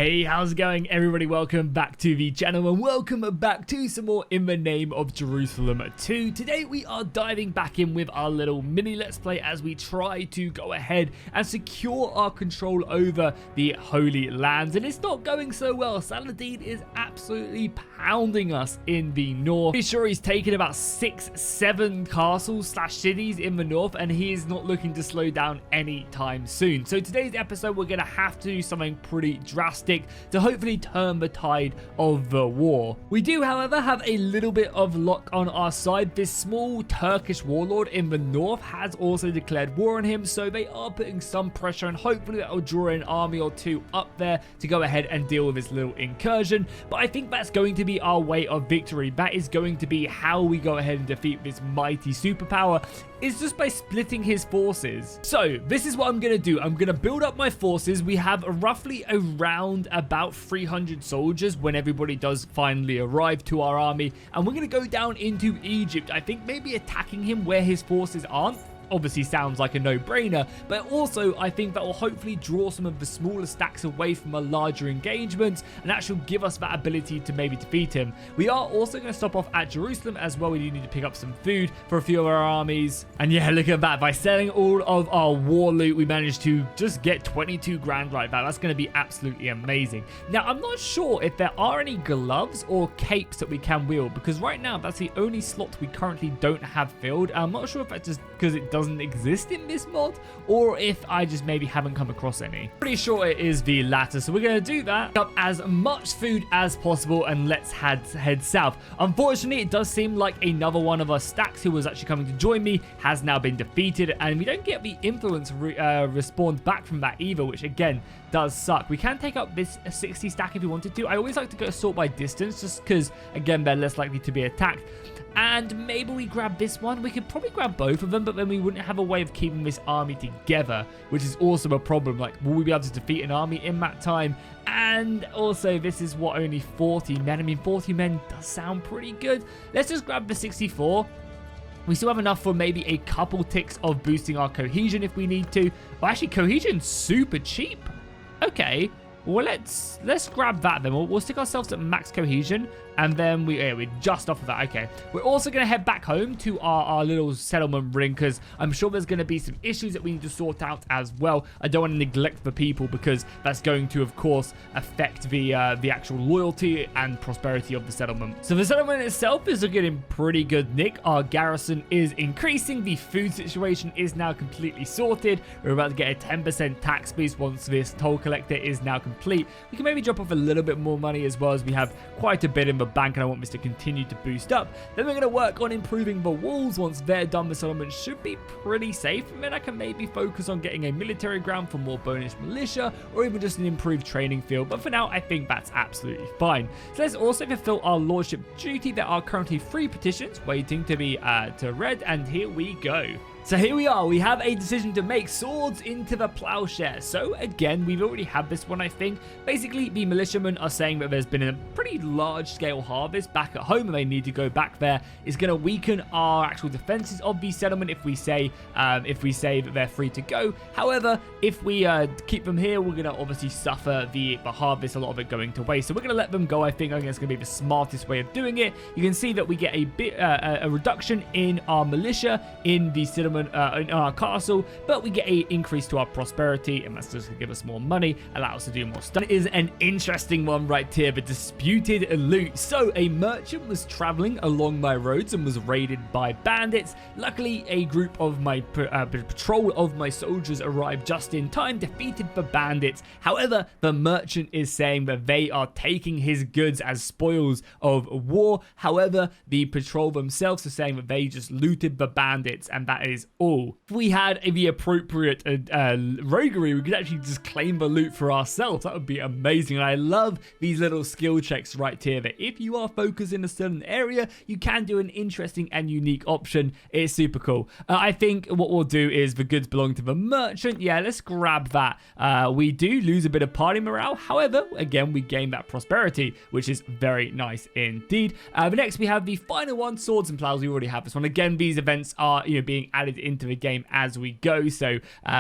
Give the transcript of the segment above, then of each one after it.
Hey, how's it going, everybody? Welcome back to the channel and welcome back to some more In the Name of Jerusalem 2. Today we are diving back in with our little mini let's play as we try to go ahead and secure our control over the Holy Lands, and it's not going so well. Saladin is absolutely pounding us in the north. Pretty sure he's taken about 6-7 castles slash cities in the north, and he is not looking to slow down anytime soon. So today's episode we're going to have to do something pretty drastic to hopefully turn the tide of the war. We do, however, have a little bit of luck on our side. This small Turkish warlord in the north has also declared war on him, so they are putting some pressure, and hopefully that will draw an army or two up there to go ahead and deal with this little incursion. But I think that's going to be our way of victory. That is going to be how we go ahead and defeat this mighty superpower, is just by splitting his forces. So this is what I'm going to do. I'm going to build up my forces. We have roughly around about 300 soldiers when everybody does finally arrive to our army, and we're going to go down into Egypt. I think maybe attacking him where his forces aren't obviously sounds like a no-brainer, but also I think that will hopefully draw some of the smaller stacks away from a larger engagement, and that should give us that ability to maybe defeat him. We are also going to stop off at Jerusalem as well. We do need to pick up some food for a few of our armies, and yeah, look at that. By selling all of our war loot, we managed to just get 22 grand right back. That's going to be absolutely amazing. Now, I'm not sure if there are any gloves or capes that we can wield, because right now that's the only slot we currently don't have filled. I'm not sure if that's just because it doesn't exist in this mod, or if I just maybe haven't come across any. Pretty sure it is the latter, so we're going to do that. Pick up as much food as possible, and let's head south. Unfortunately, it does seem like another one of our stacks who was actually coming to join me has now been defeated, and we don't get the influence respawned back from that either, which again does suck. We can take up this 60 stack if we wanted to. I always like to go sort by distance, just because again they're less likely to be attacked. And maybe we grab this one. We could probably grab both of them, but then we wouldn't have a way of keeping this army together, which is also a problem. Like, will we be able to defeat an army in that time? And also, this is what, only 40 men? I mean, 40 men does sound pretty good. Let's just grab the 64. We still have enough for maybe a couple ticks of boosting our cohesion if we need to. Well, actually, cohesion's super cheap. Okay. Well, let's grab that then. We'll stick ourselves at max cohesion, and then we're just off of that. Okay, we're also going to head back home to our little settlement ring, because I'm sure there's going to be some issues that we need to sort out as well. I don't want to neglect the people, because that's going to, of course, affect the actual loyalty and prosperity of the settlement. So the settlement itself is looking in pretty good nick. Our garrison is increasing. The food situation is now completely sorted. We're about to get a 10% tax boost once this toll collector is now complete. We can maybe drop off a little bit more money, as well as we have quite a bit in the bank, and I want this to continue to boost up. Then we're going to work on improving the walls. Once they're done, the settlement should be pretty safe, and then I can maybe focus on getting a military ground for more bonus militia, or even just an improved training field. But for now, I think that's absolutely fine. So let's also fulfill our lordship duty. There are currently 3 petitions waiting to be read, and here we go. So here we are. We have a decision to make: swords into the plowshare. So again, we've already had this one, I think. Basically, the militiamen are saying that there's been a pretty large-scale harvest back at home, and they need to go back there. It's going to weaken our actual defenses of the settlement if we say that they're free to go. However, if we keep them here, we're going to obviously suffer the harvest, a lot of it going to waste. So we're going to let them go. I think it's going to be the smartest way of doing it. You can see that we get a bit a reduction in our militia in the settlement. In our castle, but we get an increase to our prosperity, and that's just going to give us more money, allow us to do more stuff. It is an interesting one right here, the disputed loot. So a merchant was traveling along my roads and was raided by bandits. Luckily, a group of my patrol of my soldiers arrived just in time, defeated the bandits. However, the merchant is saying that they are taking his goods as spoils of war. However, the patrol themselves are saying that they just looted the bandits, and that is all. If we had the appropriate roguery, we could actually just claim the loot for ourselves. That would be amazing. And I love these little skill checks right here, that if you are focused in a certain area, you can do an interesting and unique option. It's super cool. I think what we'll do is the goods belong to the merchant. Yeah, let's grab that. We do lose a bit of party morale. However, again, we gain that prosperity, which is very nice indeed. But next we have the final one, swords and plows. We already have this one. Again, these events are being added units into the game as we go. So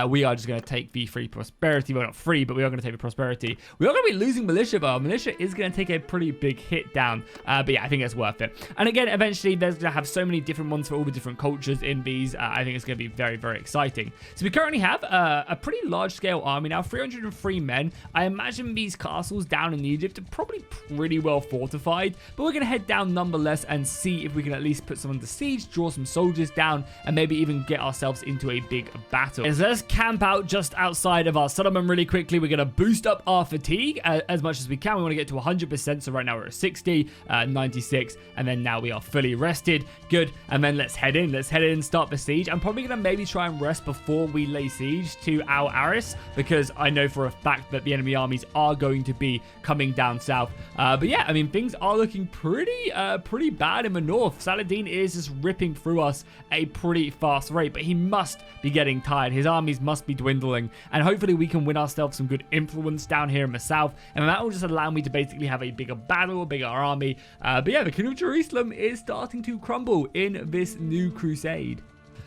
we are just going to take the free prosperity. Well, not free, but we are going to take the prosperity. We are going to be losing militia, but our militia is going to take a pretty big hit down. But yeah, I think that's worth it. And again, eventually there's going to have so many different ones for all the different cultures in these. I think it's going to be very, very exciting. So we currently have a pretty large scale army now, 303 men. I imagine these castles down in Egypt are probably pretty well fortified, but we're going to head down nonetheless and see if we can at least put some under siege, draw some soldiers down, and maybe even get ourselves into a big battle. So let's camp out just outside of our settlement really quickly. We're going to boost up our fatigue as much as we can. We want to get to 100%, so right now we're at 60, 96, and then now we are fully rested. Good, and then let's head in. Let's head in and start the siege. I'm probably going to maybe try and rest before we lay siege to Al Aris, because I know for a fact that the enemy armies are going to be coming down south. But yeah, I mean, things are looking pretty bad in the north. Saladin is just ripping through us a pretty fast rate, but he must be getting tired. His armies must be dwindling, and hopefully we can win ourselves some good influence down here in the south, and that will just allow me to basically have a bigger battle, a bigger army. But yeah, the Kingdom of Jerusalem is starting to crumble in this new crusade.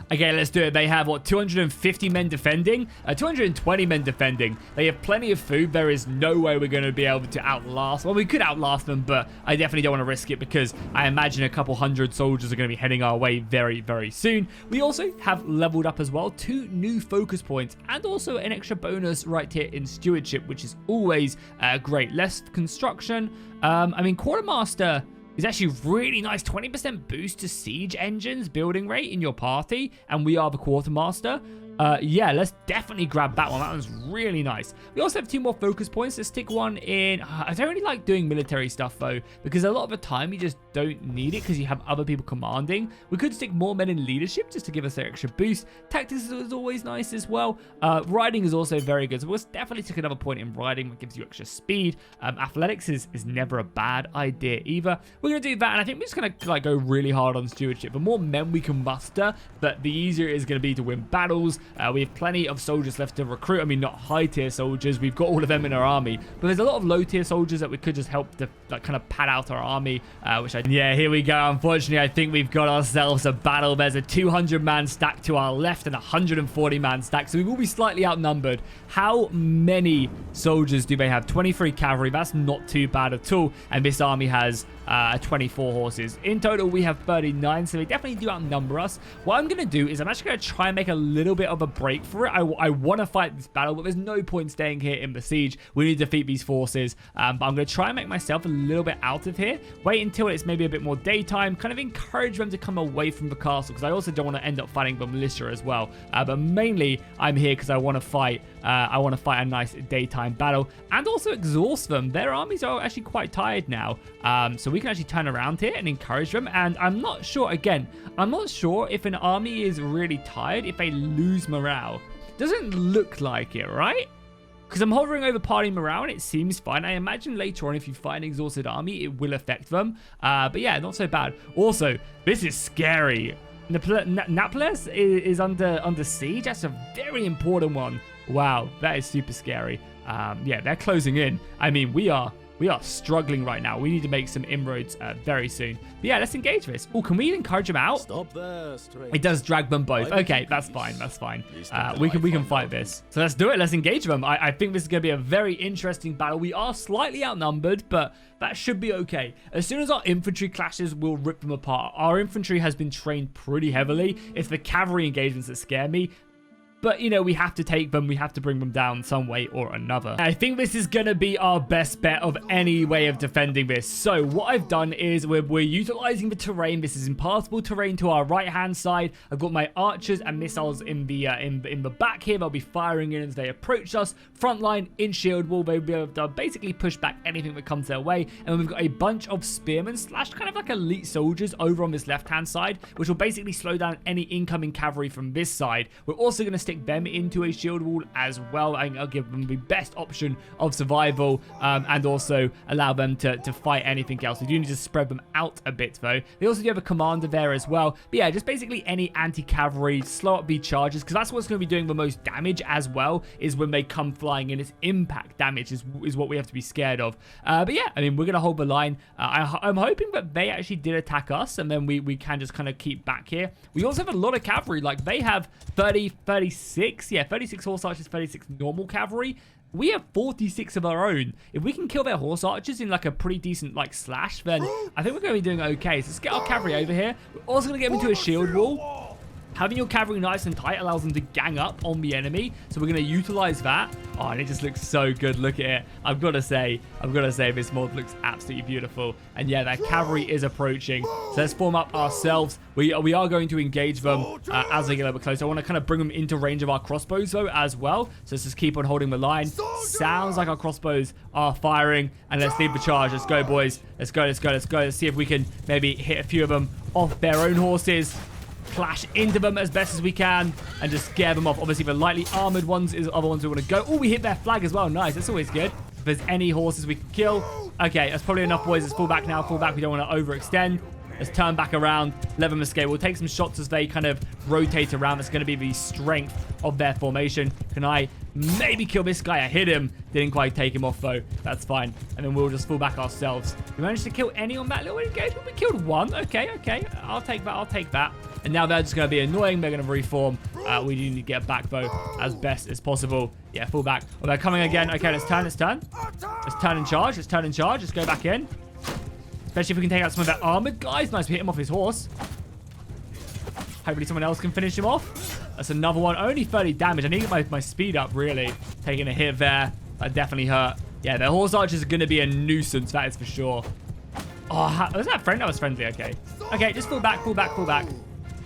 Okay, let's do it. They have, what, 250 men defending? 220 men defending. They have plenty of food. There is no way we're going to be able to outlast. Well, we could outlast them, but I definitely don't want to risk it because I imagine a couple hundred soldiers are going to be heading our way very, very soon. We also have leveled up as well 2 new focus points and also an extra bonus right here in stewardship, which is always great. Less construction. I mean, Quartermaster is actually really nice. 20% boost to siege engines building rate in your party, and we are the quartermaster. Yeah, let's definitely grab that one. That one's really nice. We also have 2 more focus points. Let's stick one in. I don't really like doing military stuff though, because a lot of the time you just don't need it because you have other people commanding. We could stick more men in leadership just to give us an extra boost. Tactics is always nice as well. Riding is also very good. So we'll definitely take another point in riding. That gives you extra speed. Athletics is never a bad idea either. We're going to do that, and I think we're just going to like go really hard on stewardship. The more men we can muster, the easier it is going to be to win battles. We have plenty of soldiers left to recruit. I mean, not high-tier soldiers. We've got all of them in our army. But there's a lot of low-tier soldiers that we could just help to like, kind of pad out our army. Yeah, here we go. Unfortunately, I think we've got ourselves a battle. There's a 200-man stack to our left and a 140-man stack. So we will be slightly outnumbered. How many soldiers do they have? 23 cavalry. That's not too bad at all. And this army has 24 horses. In total, we have 39. So they definitely do outnumber us. What I'm going to do is I'm actually going to try and make a little bit of a break for it. I want to fight this battle, but there's no point staying here in the siege. We need to defeat these forces. But I'm going to try and make myself a little bit out of here. Wait until it's maybe a bit more daytime. Kind of encourage them to come away from the castle, because I also don't want to end up fighting the militia as well. But mainly, I'm here because I want to fight. I want to fight a nice daytime battle and also exhaust them. Their armies are actually quite tired now. So we can actually turn around here and encourage them. And I'm not sure, again, I'm not sure if an army is really tired if they lose morale. Doesn't look like it, right? Because I'm hovering over party morale and it seems fine. I imagine later on if you fight an exhausted army, it will affect them. But yeah, not so bad. Also, this is scary. Naples is under siege. That's a very important one. Wow, that is super scary. Yeah, they're closing in. I mean, we are struggling right now. We need to make some inroads very soon. But yeah, let's engage this. Oh, can we encourage them out? Stop there, straight. It does drag them both. Okay, that's fine. That's fine. We can fight this. So let's do it. Let's engage them. I think this is going to be a very interesting battle. We are slightly outnumbered, but that should be okay. As soon as our infantry clashes, we'll rip them apart. Our infantry has been trained pretty heavily. It's the cavalry engagements that scare me. But, you know, we have to take them. We have to bring them down some way or another. I think this is going to be our best bet of any way of defending this. So what I've done is we're utilizing the terrain. This is impassable terrain to our right-hand side. I've got my archers and missiles in the back here. They'll be firing in as they approach us. Front line in shield wall. They'll be able to basically push back anything that comes their way. And then we've got a bunch of spearmen slash kind of like elite soldiers over on this left-hand side, which will basically slow down any incoming cavalry from this side. We're also going to stick them into a shield wall as well. I think I'll give them the best option of survival, and also allow them to fight anything else. We do need to spread them out a bit though. They also do have a commander there as well. But yeah, just basically any anti-cavalry, slow up the charges, because that's what's going to be doing the most damage as well, is when they come flying in. Its impact damage is what we have to be scared of. But yeah, I mean, we're going to hold the line. I'm hoping that they actually did attack us, and then we can just kind of keep back here. We also have a lot of cavalry. Like, they have 36 horse archers, 36 normal cavalry. We have 46 of our own. If we can kill their horse archers in like a pretty decent like slash, then I think we're going to be doing okay. So let's get our cavalry over here. We're also going to get them into a shield wall. Having your cavalry nice and tight allows them to gang up on the enemy. So we're going to utilize that. Oh, and it just looks so good. Look at it. I've got to say, this mod looks absolutely beautiful. And yeah, that cavalry is approaching. So let's form up ourselves. We are going to engage them as they get a little bit closer. I want to kind of bring them into range of our crossbows though as well. So let's just keep on holding the line. Sounds like our crossbows are firing. And let's lead the charge. Let's go, boys. Let's go. Let's see if we can maybe hit a few of them off their own horses. Clash into them as best as we can and just scare them off. Obviously, the lightly armored ones is the other ones we want to go. Oh, we hit their flag as well. Nice. That's always good. If there's any horses we can kill. Okay, that's probably enough, boys. Let's fall back now. Fall back. We don't want to overextend. Let's turn back around. Let them escape. We'll take some shots as they kind of rotate around. That's going to be the strength of their formation. Can I maybe kill this guy? I hit him. Didn't quite take him off, though. That's fine. And then we'll just fall back ourselves. We managed to kill any on that little engagement. We killed one. Okay. I'll take that. And now they're just going to be annoying. They're going to reform. We do need to get back, though, as best as possible. Yeah, fall back. Oh, they're coming again. Okay, let's turn. Let's turn and charge. Let's go back in. Especially if we can take out some of their armored guys. Nice, we hit him off his horse. Hopefully someone else can finish him off. That's another one. Only 30 damage. I need to get my speed up, really. Taking a hit there. That definitely hurt. Yeah, their horse archers are going to be a nuisance. That is for sure. Oh, was that friend? That was friendly. Okay. Okay, just fall back.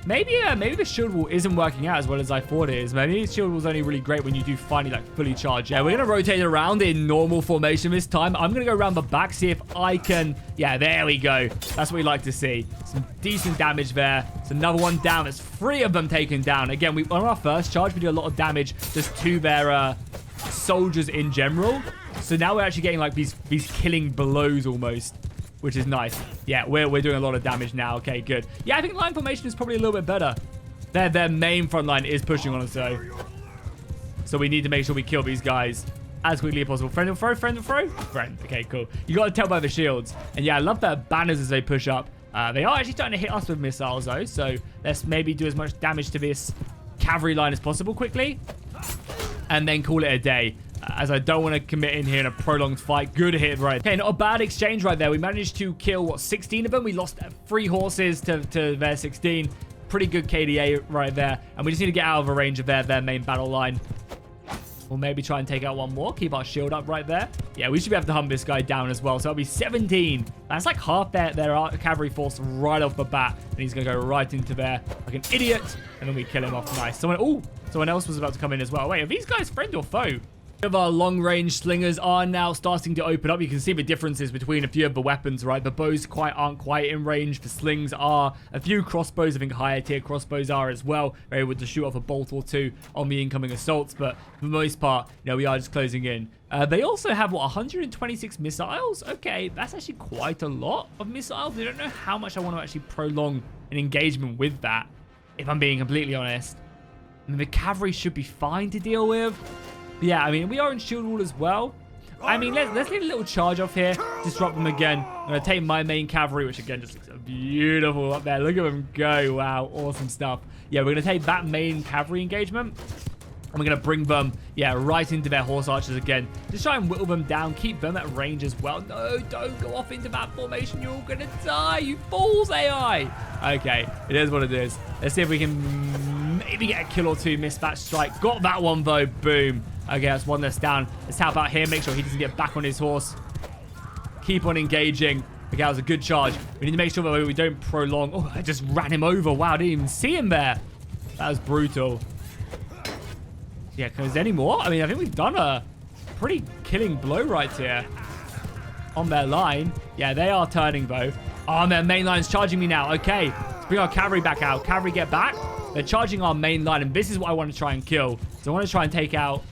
Maybe the shield wall isn't working out as well as I thought it is. Maybe the shield wall's only really great when you do finally like fully charge. Yeah, we're going to rotate it around in normal formation this time. I'm going to go around the back, see if I can... Yeah, there we go. That's what we like to see. Some decent damage there. It's another one down. There's 3 of them taken down. Again, on our first charge, we do a lot of damage just to their soldiers in general. So now we're actually getting like these killing blows almost, which is nice. Yeah, we're doing a lot of damage now. Okay, good. Yeah, I think line formation is probably a little bit better. Their main front line is pushing on us, though. So we need to make sure we kill these guys as quickly as possible. Friend will throw? Friend. Okay, cool. You got to tell by the shields. And yeah, I love their banners as they push up. They are actually starting to hit us with missiles, though. So let's maybe do as much damage to this cavalry line as possible quickly. And then call it a day. As I don't want to commit in here in a prolonged fight. Good hit right. Okay, not a bad exchange right there. We managed to kill, what, 16 of them? We lost 3 horses to their 16. Pretty good KDA right there. And we just need to get out of the range of their main battle line. We'll maybe try and take out one more. Keep our shield up right there. Yeah, we should be able to hunt this guy down as well. So that'll be 17. That's like half their cavalry force right off the bat. And he's going to go right into there like an idiot. And then we kill him off. Nice. Someone else was about to come in as well. Wait, are these guys friend or foe? Of our long-range slingers are now starting to open up. You can see the differences between a few of the weapons, right? The bows aren't quite in range. The slings are. A few crossbows, I think higher tier crossbows are as well. They're able to shoot off a bolt or 2 on the incoming assaults, but for the most part, we are just closing in. They also have, what, 126 missiles? Okay, that's actually quite a lot of missiles. I don't know how much I want to actually prolong an engagement with that, if I'm being completely honest. I mean, the cavalry should be fine to deal with. Yeah, I mean, we are in shield wall as well. I mean, let's leave a little charge off here. Disrupt them again. I'm going to take my main cavalry, which again just looks beautiful up there. Look at them go. Wow, awesome stuff. Yeah, we're going to take that main cavalry engagement. And we're going to bring them, right into their horse archers again. Just try and whittle them down. Keep them at range as well. No, don't go off into that formation. You're all going to die, you fools, AI. Okay, it is what it is. Let's see if we can maybe get a kill or 2. Missed that strike. Got that one, though. Boom. Okay, that's one less down. Let's help out here. Make sure he doesn't get back on his horse. Keep on engaging. Okay, that was a good charge. We need to make sure that we don't prolong. Oh, I just ran him over. Wow, I didn't even see him there. That was brutal. Yeah, because any more? I mean, I think we've done a pretty killing blow right here on their line. Yeah, they are turning, though. Oh, and their main line's charging me now. Okay, let's bring our cavalry back out. Cavalry, get back. They're charging our main line, and this is what I want to try and kill. So I want to try and take out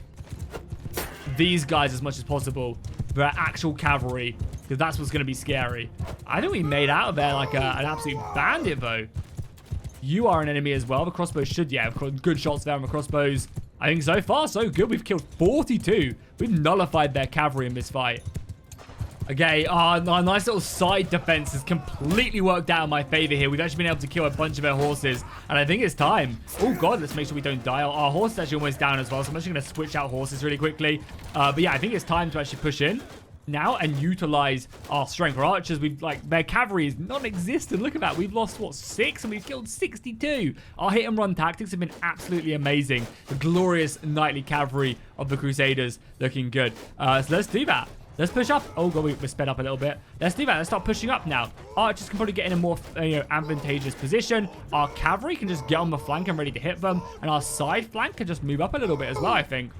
these guys as much as possible. The actual cavalry, because that's what's going to be scary. I think we made out of there like an absolute bandit, though. You are an enemy as well. The crossbows should, yeah, good shots there on the crossbows. I think so far, so good. We've killed 42. We've nullified their cavalry in this fight. Okay, our nice little side defense has completely worked out in my favor here. We've actually been able to kill a bunch of their horses, and I think it's time. Oh, God, let's make sure we don't die. Our horse is actually almost down as well, so I'm actually going to switch out horses really quickly. But yeah, I think it's time to actually push in now and utilize our strength. Our archers, their cavalry is non-existent. Look at that. We've lost, what, 6? And we've killed 62. Our hit and run tactics have been absolutely amazing. The glorious knightly cavalry of the Crusaders looking good. So let's do that. Let's push up. Oh, God, we're sped up a little bit. Let's do that. Let's start pushing up now. Archers can probably get in a more advantageous position. Our cavalry can just get on the flank and ready to hit them. And our side flank can just move up a little bit as well, I think.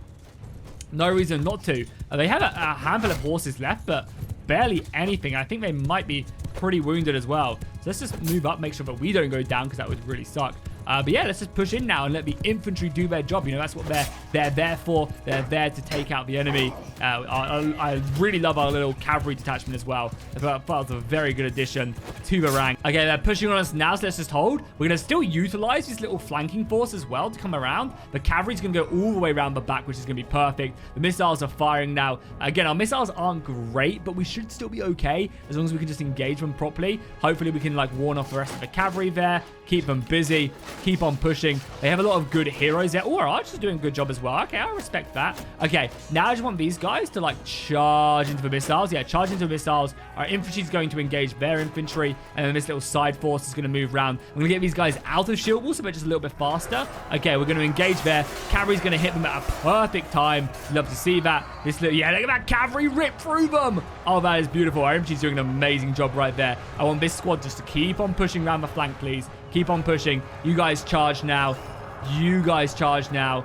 No reason not to. They have a handful of horses left, but barely anything. I think they might be pretty wounded as well. So let's just move up, make sure that we don't go down, because that would really suck. But yeah, let's just push in now and let the infantry do their job. You know, that's what they're there for. They're there to take out the enemy. I really love our little cavalry detachment as well. I thought that was a very good addition to the rank. Okay, they're pushing on us now, so let's just hold. We're going to still utilize this little flanking force as well to come around. The cavalry's going to go all the way around the back, which is going to be perfect. The missiles are firing now. Again, our missiles aren't great, but we should still be okay as long as we can just engage them properly. Hopefully, we can warn off the rest of the cavalry there. Keep them busy. Keep on pushing. They have a lot of good heroes there. Oh, our archers are doing a good job as well. Okay, I respect that. Okay, now I just want these guys to charge into the missiles. Yeah, charge into the missiles. Our infantry is going to engage their infantry, and then this little side force is going to move around. I'm going to get these guys out of shield wall so they're just a little bit faster. Okay, we're going to engage there. Cavalry's going to hit them at a perfect time. Love to see that. Yeah, look at that cavalry rip through them. Oh, that is beautiful. Our infantry's doing an amazing job right there. I want this squad just to keep on pushing around the flank, please. Keep on pushing. You guys charge now. You guys charge now.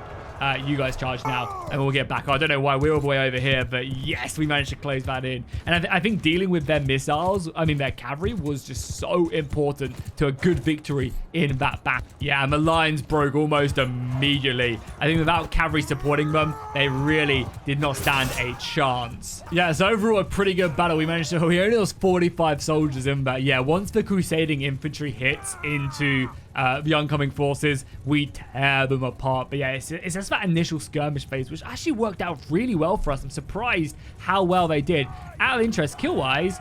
You guys charge now, and we'll get back. I don't know why we're all the way over here, but yes, we managed to close that in. And I think dealing with their missiles, their cavalry, was just so important to a good victory in that battle. Yeah, and the lines broke almost immediately. I think without cavalry supporting them, they really did not stand a chance. Yeah, so overall, a pretty good battle. We only lost 45 soldiers in that. Yeah, once the crusading infantry hits into the oncoming forces, we tear them apart. But yeah, it's just that initial skirmish phase, which actually worked out really well for us. I'm surprised how well they did. Out of interest, kill-wise,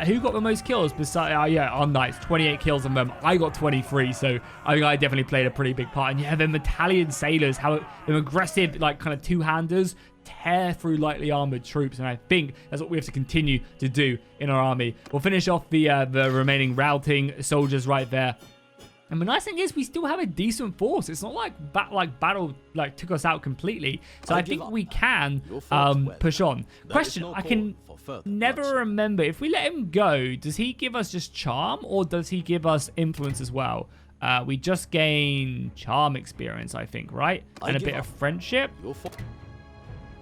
who got the most kills? Besides, yeah, our knights, 28 kills on them. I got 23, so I think I definitely played a pretty big part. And yeah, the Italian sailors, how they're aggressive, kind of two-handers, tear through lightly armored troops, and I think that's what we have to continue to do in our army. We'll finish off the remaining routing soldiers right there. And the nice thing is we still have a decent force. It's not like battle took us out completely. So I think we can push on. Question, I can never remember. If we let him go, does he give us just charm or does he give us influence as well? We just gain charm experience, I think, right? And a bit of friendship.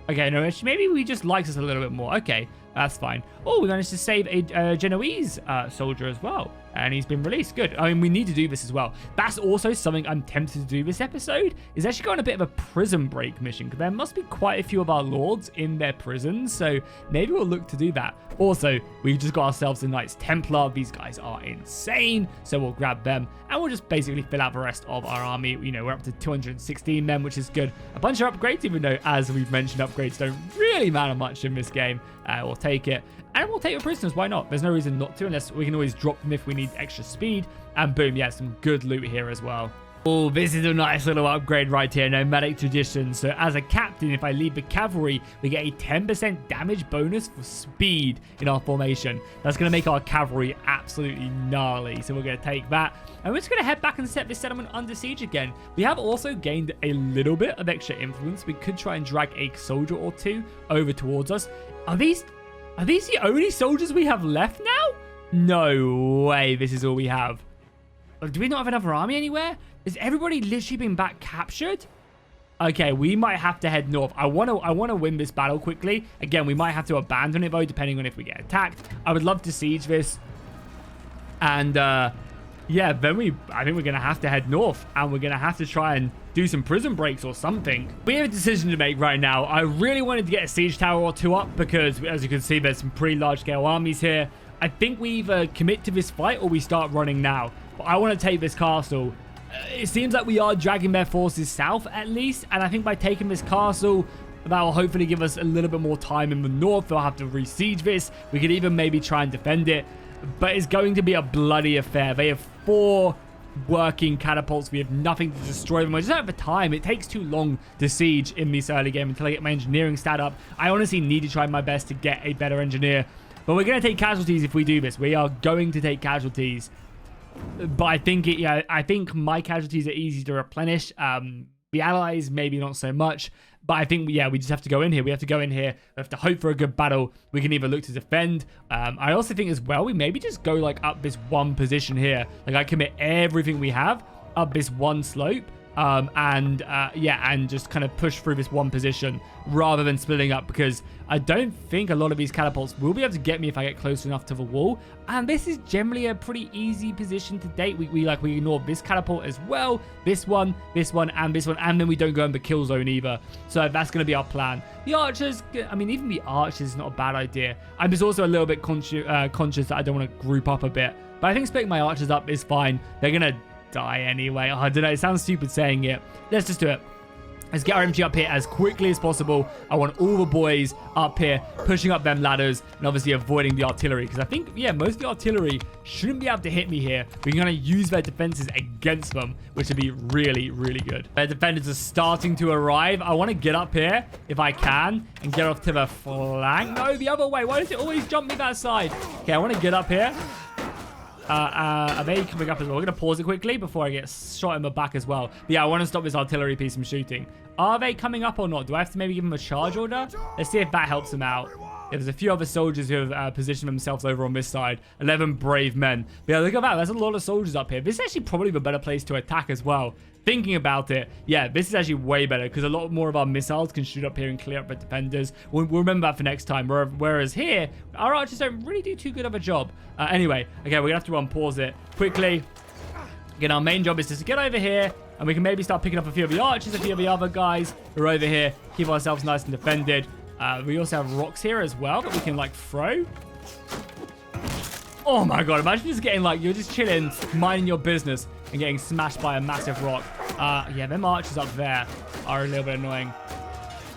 Okay, no, maybe he just likes us a little bit more. Okay, that's fine. Oh, we managed to save a Genoese soldier as well. And he's been released. Good. We need to do this as well. That's also something I'm tempted to do this episode, is actually go on a bit of a prison break mission, because there must be quite a few of our lords in their prisons, so maybe we'll look to do that. Also, we've just got ourselves a Knights Templar. These guys are insane, so we'll grab them, and we'll just basically fill out the rest of our army. You know, we're up to 216 men, which is good. A bunch of upgrades, even though, as we've mentioned, upgrades don't really matter much in this game. We'll take it. And we'll take the prisoners, why not? There's no reason not to, unless we can always drop them if we need extra speed. And boom, yeah, some good loot here as well. Oh, this is a nice little upgrade right here, Nomadic Tradition. So as a captain, if I lead the cavalry, we get a 10% damage bonus for speed in our formation. That's going to make our cavalry absolutely gnarly. So we're going to take that. And we're just going to head back and set this settlement under siege again. We have also gained a little bit of extra influence. We could try and drag a soldier or two over towards us. Are these the only soldiers we have left now? No way, this is all we have. Do we not have another army anywhere? Has everybody literally been back captured? Okay, we might have to head north. I want to win this battle quickly. Again, we might have to abandon it though, depending on if we get attacked. I would love to siege this and yeah, then I think we're going to have to head north, and we're going to have to try and do some prison breaks or something. We have a decision to make right now. I really wanted to get a siege tower or two up because, as you can see, there's some pretty large-scale armies here. I think we either commit to this fight or we start running now. But I want to take this castle. It seems like we are dragging their forces south, at least, and I think by taking this castle, that will hopefully give us a little bit more time in the north. They'll have to re-siege this. We could even maybe try and defend it. But it's going to be a bloody affair. They have 4 working catapults. We have nothing to destroy them. I just don't have the time. It takes too long to siege in this early game until I get my engineering stat up. I honestly need to try my best to get a better engineer. But we're going to take casualties if we do this. We are going to take casualties. But I think, I think my casualties are easy to replenish. The allies, maybe not so much. But I think, we just have to go in here. We have to go in here. We have to hope for a good battle. We can either look to defend. I also think as well, we maybe just go like up this one position here. Like I commit everything we have up this one slope. And just kind of push through this one position rather than splitting up, because I don't think a lot of these catapults will be able to get me if I get close enough to the wall. And this is generally a pretty easy position to date. We ignore this catapult as well, this one, and this one, and then we don't go in the kill zone either. So that's going to be our plan. The archers, I mean, even the archers is not a bad idea. I'm just also a little bit conscious that I don't want to group up a bit, but I think splitting my archers up is fine. They're going to die anyway. I don't know, it sounds stupid saying it. Let's just do it. Let's get our MG up here as quickly as possible. I want all the boys up here, pushing up them ladders, and obviously avoiding the artillery, because I think, most of the artillery shouldn't be able to hit me here. We're going to use their defenses against them, which would be really, really good. Their defenders are starting to arrive. I want to get up here, if I can, and get off to the flank. No, the other way. Why does it always jump me that side? Okay, I want to get up here. Are they coming up as well? We're going to pause it quickly before I get shot in the back as well. But yeah, I want to stop this artillery piece from shooting. Are they coming up or not? Do I have to maybe give them a charge order? Let's see if that helps them out. Yeah, there's a few other soldiers who have positioned themselves over on this side. 11 brave men. But yeah, look at that. There's a lot of soldiers up here. This is actually probably the better place to attack as well. Thinking about it, yeah, this is actually way better because a lot more of our missiles can shoot up here and clear up the defenders. We'll remember that for next time. Whereas here, our archers don't really do too good of a job. Anyway, okay, we're going to have to unpause it quickly. Again, our main job is just to get over here, and we can maybe start picking up a few of the archers, a few of the other guys who are over here. Keep ourselves nice and defended. We also have rocks here as well that we can, like, throw. Oh my god, imagine just getting, like, you're just chilling, minding your business, and getting smashed by a massive rock. Yeah, them archers up there are a little bit annoying.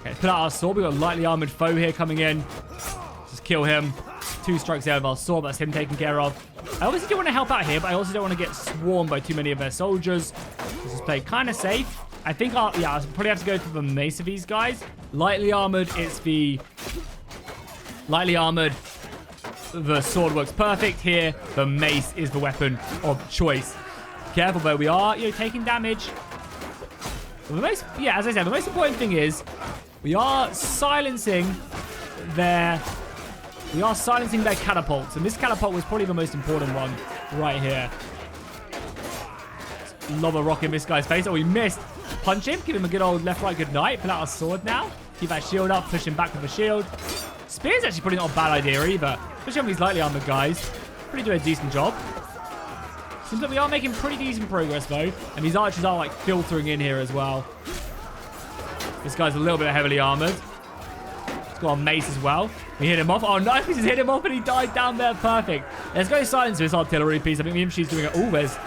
Okay, let's put out our sword. We've got a lightly armored foe here coming in. Just kill him. 2 strikes there with our sword. That's him taken care of. I obviously do want to help out here, but I also don't want to get swarmed by too many of their soldiers. Let's just play kind of safe. I think I'll probably have to go for the mace of these guys. Lightly armored, it's the... Lightly armored. The sword works perfect here. The mace is the weapon of choice. Careful, though. We are, taking damage. As I said, the most important thing is we are silencing their catapults. And this catapult was probably the most important one right here. Let's lob a rock in this guy's face. Oh, we missed. Punch him. Give him a good old left-right good night. Pull out our sword now. Keep that shield up. Push him back with the shield. Spear's actually probably not a bad idea either. Especially on these lightly armored guys. Pretty doing a decent job. Seems like we are making pretty decent progress, though. And these archers are, like, filtering in here as well. This guy's a little bit heavily armored. He's got a mace as well. We hit him off. Oh, nice. We just hit him off and he died down there. Perfect. Let's go silence this artillery piece. I think the infantry's doing it. Oh, there's a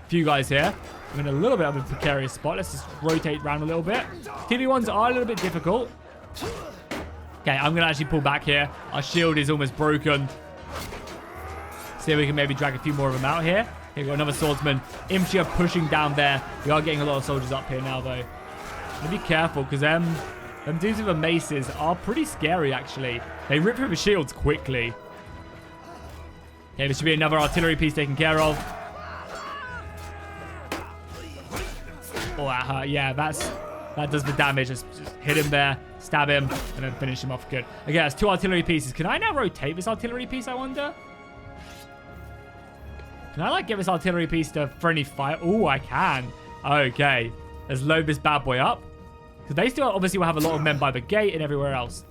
few guys here. I'm in a little bit of a precarious spot. Let's just rotate around a little bit. TV1s are a little bit difficult. Okay, I'm going to actually pull back here. Our shield is almost broken. See if we can maybe drag a few more of them out here. Here we got another swordsman. Infantry are pushing down there. We are getting a lot of soldiers up here now, though. Be careful, because them dudes with the maces are pretty scary, actually. They rip through the shields quickly. Okay, there should be another artillery piece taken care of. Oh, that hurt. Yeah, that does the damage. Just hit him there, stab him, and then finish him off good. Okay, that's 2 artillery pieces. Can I now rotate this artillery piece, I wonder? Can I, like, get this artillery piece to friendly fire? Oh, I can. Okay. Let's load this bad boy up. Because they still obviously will have a lot of men by the gate and everywhere else.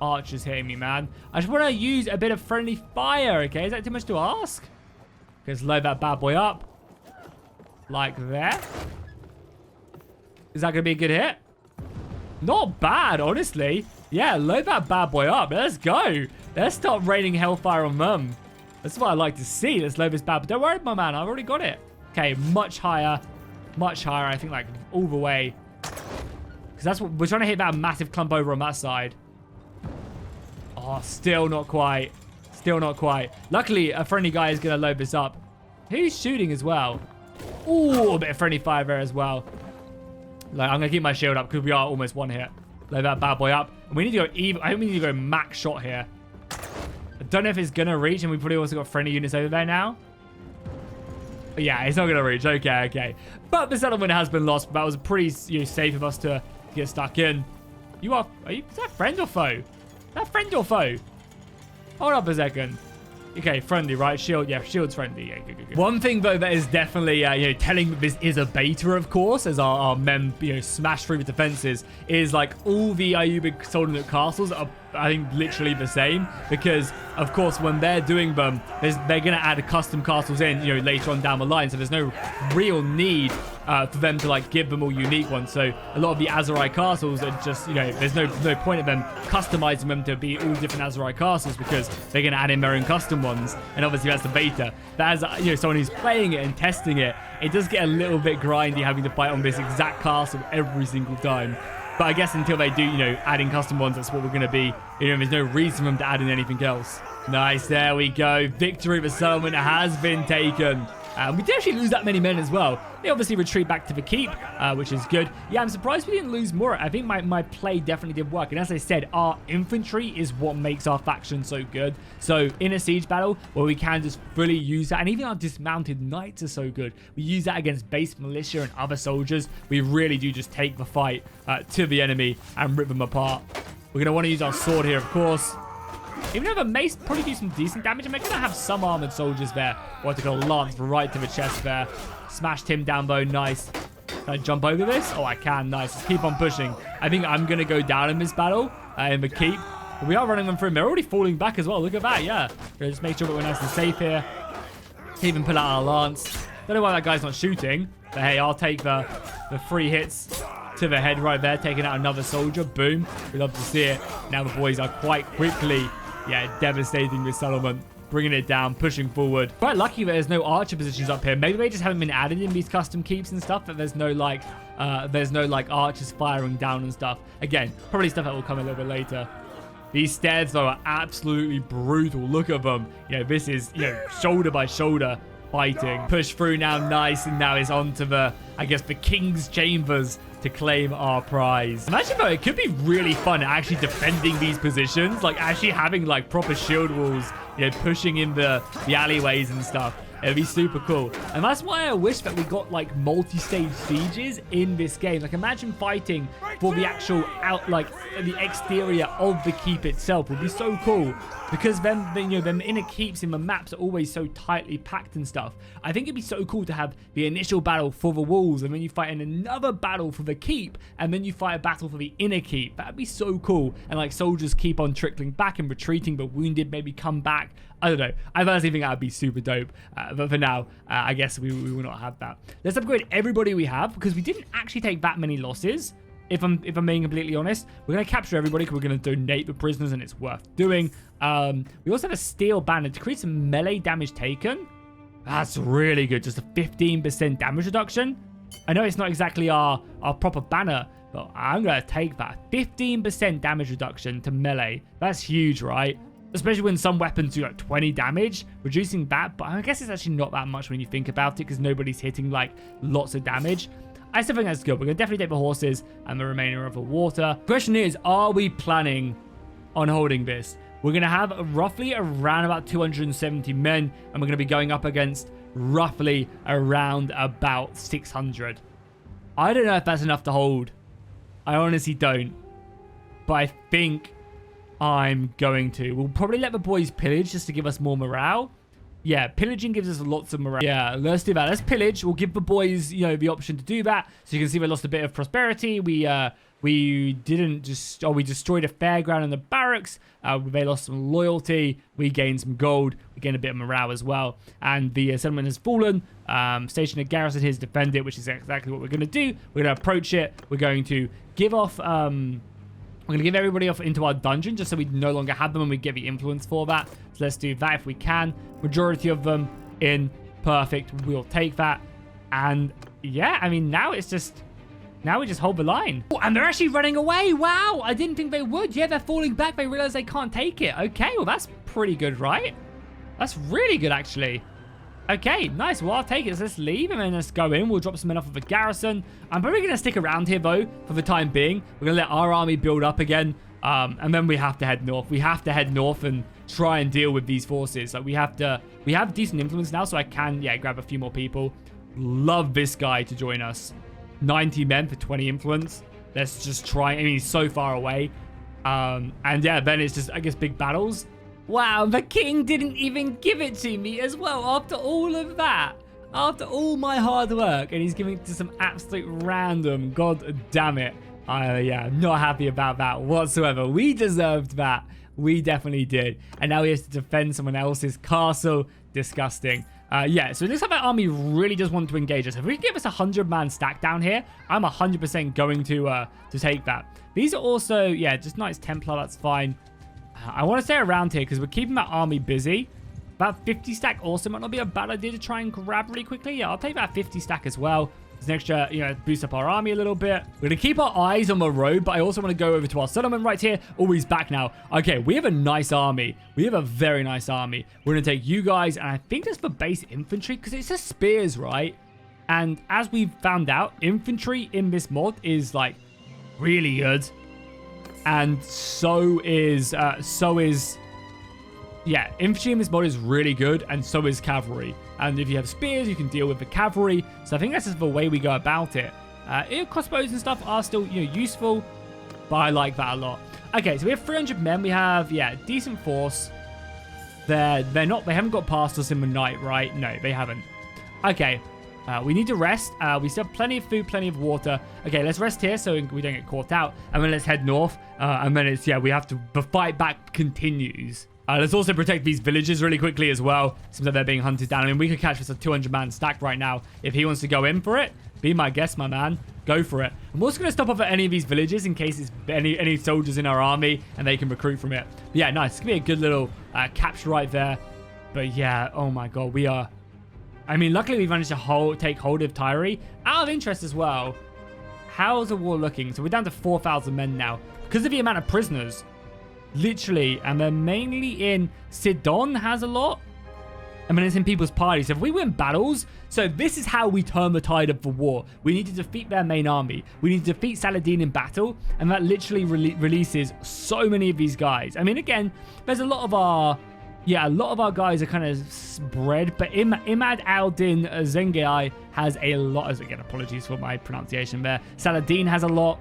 Archers hitting me, man. I just want to use a bit of friendly fire, okay? Is that too much to ask? Let's load that bad boy up. Like that. Is that going to be a good hit? Not bad, honestly. Yeah, load that bad boy up. Let's go. Let's start raining hellfire on them. That's what I like to see. Let's load this bad. But don't worry, my man. I've already got it. Okay, much higher. Much higher. I think like all the way. Because that's what we're trying to hit, that massive clump over on that side. Oh, still not quite. Still not quite. Luckily, a friendly guy is going to load this up. Who's shooting as well? Ooh, a bit of friendly fire there as well. Like, I'm going to keep my shield up because we are almost one hit. Load that bad boy up. And we need to go even. I think we need to go max shot here. I don't know if it's going to reach, and we probably also got friendly units over there now. But yeah, it's not going to reach. Okay, okay. But the settlement has been lost. That was pretty safe of us to get stuck in. Is that friend or foe? Is that friend or foe? Hold up a second. Okay, friendly, right? Shield, yeah, shield's friendly. Yeah, good. One thing, though, that is definitely, telling that this is a beta, of course, as our men, smash through the defenses, is like all the Ayubic Sultanate castles are, I think, literally the same. Because, of course, when they're doing them, they're going to add custom castles in, later on down the line. So there's no real need for them to, like, give them all unique ones. So a lot of the Azerai castles are just, there's no point of them customizing them to be all different Azerai castles because they're going to add in their own custom ones. And obviously that's the beta. But as, someone who's playing it and testing it, it does get a little bit grindy having to fight on this exact castle every single time. But I guess until they do, adding custom ones, that's what we're going to be. There's no reason for them to add in anything else. Nice, there we go. Victory, the settlement has been taken. We did actually lose that many men as well. They obviously retreat back to the keep, which is good. Yeah, I'm surprised we didn't lose more. I think my play definitely did work. And as I said, our infantry is what makes our faction so good. So in a siege battle where we can just fully use that, and even our dismounted knights are so good. We use that against base militia and other soldiers. We really do just take the fight to the enemy and rip them apart. We're going to want to use our sword here, of course. Even though the mace probably do some decent damage, I'm going to have some armored soldiers there. Or to go lance right to the chest there. Smashed him down, though. Nice. Can I jump over this? Oh, I can. Nice. Let's keep on pushing. I think I'm going to go down in this battle in the keep. But we are running them through. They're already falling back as well. Look at that. Yeah. Just make sure that we're nice and safe here. Even pull out our lance. Don't know why that guy's not shooting. But hey, I'll take the 3 hits to the head right there. Taking out another soldier. Boom. We love to see it. Now the boys are quite quickly devastating this settlement, bringing it down, pushing forward. Quite lucky that there's no archer positions up here. Maybe they just haven't been added in these custom keeps and stuff, that there's no like archers firing down and stuff. Again, probably stuff that will come a little bit later. These stairs though are absolutely brutal. Look at them. This is shoulder by shoulder fighting. Push through now, nice, and now it's on to the, I guess, the king's chambers to claim our prize. Imagine though, it could be really fun actually defending these positions, like actually having like proper shield walls, pushing in the alleyways and stuff. It'd be super cool. And that's why I wish that we got like multi-stage sieges in this game. Like imagine fighting for the actual the exterior of the keep itself would be so cool. Because then them inner keeps in the maps are always so tightly packed and stuff. I think it'd be so cool to have the initial battle for the walls, and then you fight in another battle for the keep, and then you fight a battle for the inner keep. That'd be so cool. And like soldiers keep on trickling back and retreating, but wounded maybe come back. I don't know. I personally think that would be super dope. But for now, I guess we will not have that. Let's upgrade everybody we have, because we didn't actually take that many losses. If I'm being completely honest, we're going to capture everybody because we're going to donate the prisoners, and it's worth doing. We also have a steel banner to create some melee damage taken. That's really good. Just a 15% damage reduction. I know it's not exactly our proper banner, but I'm going to take that. 15% damage reduction to melee. That's huge, right? Especially when some weapons do like 20 damage. Reducing that, but I guess it's actually not that much when you think about it, because nobody's hitting like lots of damage. I still think that's good. We're going to definitely take the horses and the remainder of the water. Question is, are we planning on holding this? We're going to have roughly around about 270 men, and we're going to be going up against roughly around about 600. I don't know if that's enough to hold. I honestly don't. But I think I'm going to. We'll probably let the boys pillage just to give us more morale. Yeah, pillaging gives us lots of morale. Yeah, let's do that. Let's pillage. We'll give the boys, the option to do that. So you can see we lost a bit of prosperity. We We didn't just... Oh, we destroyed a fairground and the barracks. They lost some loyalty. We gained some gold. We gained a bit of morale as well. And the settlement has fallen. Station a garrison here to defend it, which is exactly what we're going to do. We're going to approach it. We're going to give off... we're going to give everybody off into our dungeon just so we no longer have them and we get the influence for that. So let's do that if we can. Majority of them in. Perfect. We'll take that. And yeah, I mean, now it's just... Now we just hold the line. Oh, and they're actually running away. Wow. I didn't think they would. Yeah, they're falling back. They realize they can't take it. Okay, well, that's pretty good, right? That's really good, actually. Okay, nice. Well, I'll take it. So let's leave and then let's go in. We'll drop some men off of the garrison. I'm probably going to stick around here, though, for the time being. We're going to let our army build up again. And then we have to head north. We have to head north and try and deal with these forces. Like, we have decent influence now, so I can, yeah, grab a few more people. Love this guy to join us. 90 men for 20 influence. Let's just try. I mean, he's so far away. And yeah, then it's just, I guess, big battles. Wow, the king didn't even give it to me as well after all of that. After all my hard work. And he's giving it to some absolute random. God damn it. Yeah, I'm not happy about that whatsoever. We deserved that. We definitely did. And now he has to defend someone else's castle. Disgusting. Yeah, so it looks like that army really does want to engage us. If we can give us a 100-man stack down here, I'm 100% going to take that. These are also, yeah, just Knights Templar, that's fine. I want to stay around here because we're keeping that army busy. That 50 stack also might not be a bad idea to try and grab really quickly. Yeah, I'll take that 50 stack as well. It's an extra, you know, boost up our army a little bit. We're going to keep our eyes on the road, but I also want to go over to our settlement right here. Oh, he's back now. Okay, we have a nice army. We have a very nice army. We're going to take you guys, and I think that's for base infantry, because it's just spears, right? And as we've found out, infantry in this mod is, like, really good. And so is, yeah, infantry in this mod is really good, and so is cavalry. And if you have spears, you can deal with the cavalry. So I think that's just the way we go about it. Crossbows and stuff are still, you know, useful, but I like that a lot. Okay, so we have 300 men. We have, yeah, decent force. They haven't got past us in the night, right? No, they haven't. Okay, we need to rest. We still have plenty of food, plenty of water. Okay, let's rest here so we don't get caught out. And then let's head north. And then it's, yeah, we have to, the fight back continues. Let's also protect these villages really quickly as well. Seems like they're being hunted down. I mean, we could catch this a 200-man stack right now. If he wants to go in for it, be my guest, my man. Go for it. I'm also going to stop off at any of these villages in case it's any soldiers in our army and they can recruit from it. But yeah, nice. It's going to be a good little capture right there. But yeah, oh my god, we are... I mean, luckily we managed to take hold of Tyre. Out of interest as well, how's the war looking? So we're down to 4,000 men now. Because of the amount of prisoners... Literally, and they're mainly in Sidon has a lot. I mean, it's in people's parties. So if we win battles, so this is how we turn the tide of the war. We need to defeat their main army. We need to defeat Saladin in battle, and that literally releases so many of these guys. I mean, again, there's a lot of our guys are kind of spread, but Imad al-Din Zengai has a lot. Again, apologies for my pronunciation there. Saladin has a lot.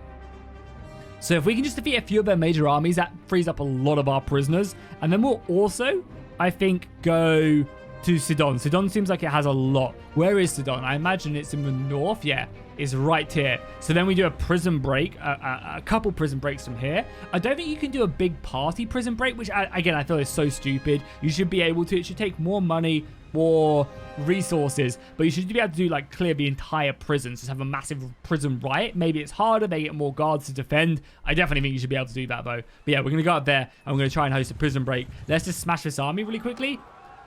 So if we can just defeat a few of their major armies, that frees up a lot of our prisoners. And then we'll also, I think, go to Sidon. Sidon seems like it has a lot. Where is Sidon? I imagine it's in the north. Yeah, it's right here. So then we do a prison break, a couple prison breaks from here. I don't think you can do a big party prison break, which, again, I feel is so stupid. You should be able to. It should take more money, more resources, but you should be able to do, like, clear the entire prison. Just have a massive prison riot. Maybe it's harder. They get more guards to defend. I definitely think you should be able to do that, though. But yeah, we're going to go up there and we're going to try and host a prison break. Let's just smash this army really quickly.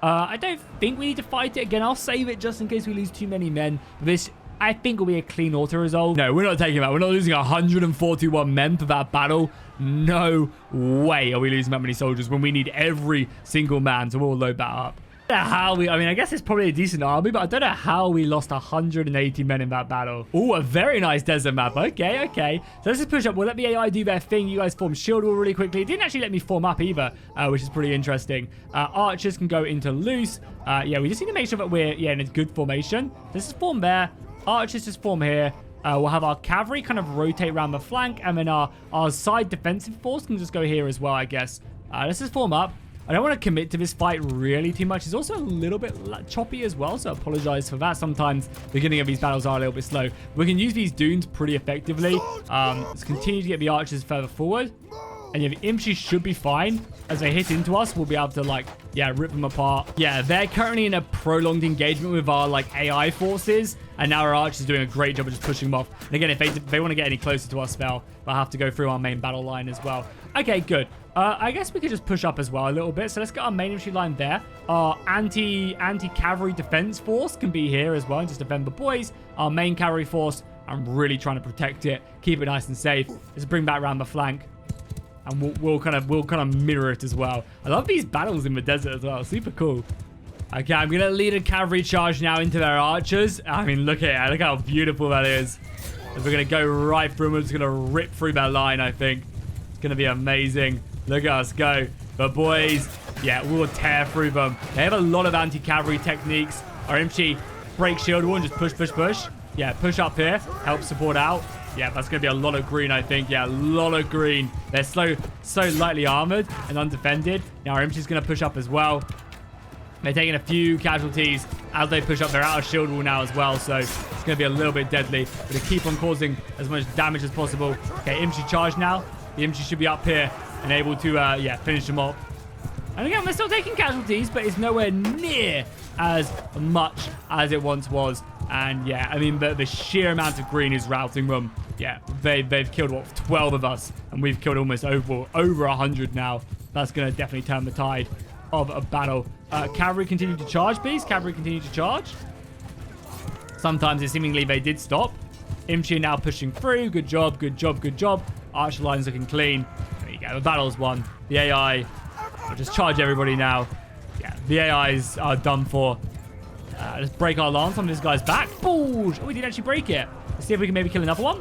I don't think we need to fight it again. I'll save it just in case we lose too many men. This, I think, will be a clean auto-resolve. No, we're not taking that. We're not losing 141 men for that battle. No way are we losing that many soldiers when we need every single man. So we'll load that up. I mean, I guess it's probably a decent army, but I don't know how we lost 180 men in that battle. Oh, a very nice desert map. Okay, okay. So let's just push up. We'll let the AI do their thing. You guys form shield wall really quickly. It didn't actually let me form up either, which is pretty interesting. Archers can go into loose. Yeah, we just need to make sure that we're, in a good formation. This is form there. Archers just form here. We'll have our cavalry kind of rotate around the flank, and then our side defensive force can just go here as well, I guess. Let's just form up. I don't want to commit to this fight really too much. It's also a little bit choppy as well, so I apologize for that. Sometimes the beginning of these battles are a little bit slow. We can use these dunes pretty effectively. Let's continue to get the archers further forward. And yeah, the infantry should be fine. As they hit into us, we'll be able to, like, yeah, rip them apart. Yeah, they're currently in a prolonged engagement with our, like, AI forces. And now our archers are doing a great job of just pushing them off. And again, if they want to get any closer to our spell, they'll have to go through our main battle line as well. Okay, good. I guess we could just push up as well a little bit. So let's get our main infantry line there. Our anti-cavalry defense force can be here as well and just defend the boys. Our main cavalry force, I'm really trying to protect it. Keep it nice and safe. Let's bring back around the flank. And we'll kind of mirror it as well. I love these battles in the desert as well. Super cool. Okay, I'm going to lead a cavalry charge now into their archers. I mean, look at it. Look how beautiful that is. We're going to go right through them. We're just going to rip through their line, I think. It's going to be amazing. Look at us go. But boys, yeah, we'll tear through them. They have a lot of anti-cavalry techniques. Our infantry break shield wall and just push, push, push. Yeah, push up here. Help support out. Yeah, that's going to be a lot of green, I think. Yeah, a lot of green. They're so lightly armored and undefended. Now our infantry's going to push up as well. They're taking a few casualties as they push up. They're out of shield wall now as well, so it's going to be a little bit deadly. But to keep on causing as much damage as possible. Okay, infantry charge now. The infantry should be up here and able to, yeah, finish them off. And again, we're still taking casualties, but it's nowhere near as much as it once was. And yeah, I mean, the sheer amount of green is routing them. Yeah, they've killed, what, 12 of us. And we've killed almost over 100 now. That's going to definitely turn the tide of a battle. Cavalry continue to charge, please. Cavalry continue to charge. Sometimes, seemingly, they did stop. Infantry now pushing through. Good job, good job, good job. Archer line's looking clean. There you go. The battle's won. The AI will just charge everybody now. Yeah, the AIs are done for. Let's break our lance on this guy's back. Oh, we didn't actually break it. Let's see if we can maybe kill another one.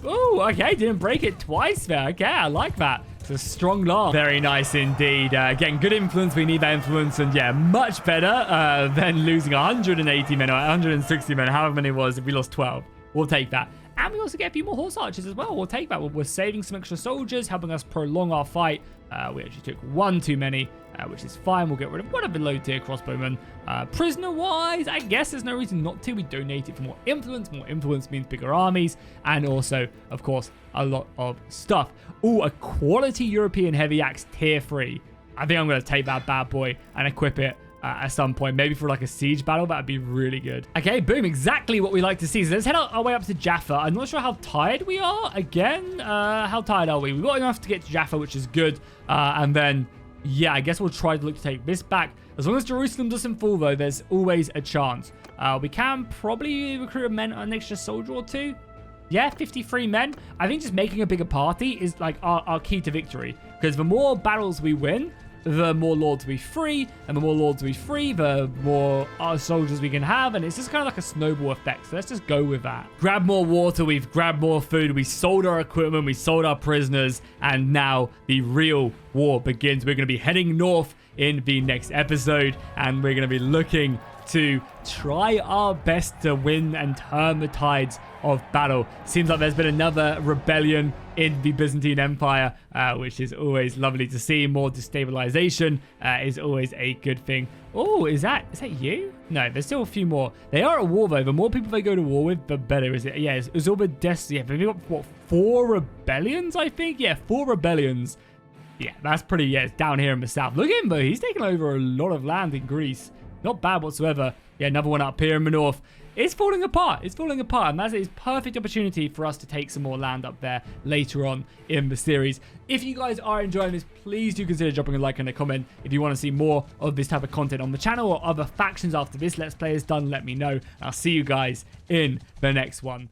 Oh, okay. Didn't break it twice there. Okay, I like that. It's a strong lance. Very nice indeed. Again, good influence. We need that influence. And yeah, much better than losing 180 men or 160 men, however many it was. If we lost 12, we'll take that. And we also get a few more horse archers as well. We'll take that. We're saving some extra soldiers, helping us prolong our fight. We actually took one too many, which is fine. We'll get rid of one of the low-tier crossbowmen. Prisoner-wise, I guess there's no reason not to. We donate it for more influence. More influence means bigger armies. And also, of course, a lot of stuff. Oh, a quality European heavy axe tier 3. I think I'm going to take that bad boy and equip it. At some point, maybe for like a siege battle. That'd be really good. Okay, boom, exactly what we like to see. So let's head our way up to Jaffa. I'm not sure how tired we are. Again, how tired are we? We've got enough to get to Jaffa, which is good. And then, yeah, I guess we'll try to look to take this back. As long as Jerusalem doesn't fall, though, there's always a chance. We can probably recruit an extra soldier or two. Yeah, 53 men. I think just making a bigger party is like our key to victory. Because the more battles we win, the more lords we free, and the more lords we free, the more our soldiers we can have, and it's just kind of like a snowball effect. So let's just go with that. Grab more water, we've grabbed more food, we sold our equipment, we sold our prisoners, and now the real war begins. We're going to be heading north in the next episode, and we're going to be looking to try our best to win and turn the tides of battle. Seems like there's been another rebellion in the Byzantine Empire, which is always lovely to see. More destabilization is always a good thing. Oh, is that you? No, there's still a few more. They are at war, though. The more people they go to war with, the better, is it? Yeah, it's all the destiny. Yeah, we've got, what, 4 rebellions, I think? Yeah, 4 rebellions. Yeah, that's pretty, yeah, it's down here in the south. Look at him, though. He's taken over a lot of land in Greece. Not bad whatsoever. Yeah, another one up here in the north. It's falling apart. It's falling apart. And that is a perfect opportunity for us to take some more land up there later on in the series. If you guys are enjoying this, please do consider dropping a like and a comment. If you want to see more of this type of content on the channel or other factions after this Let's Play is done, let me know. I'll see you guys in the next one.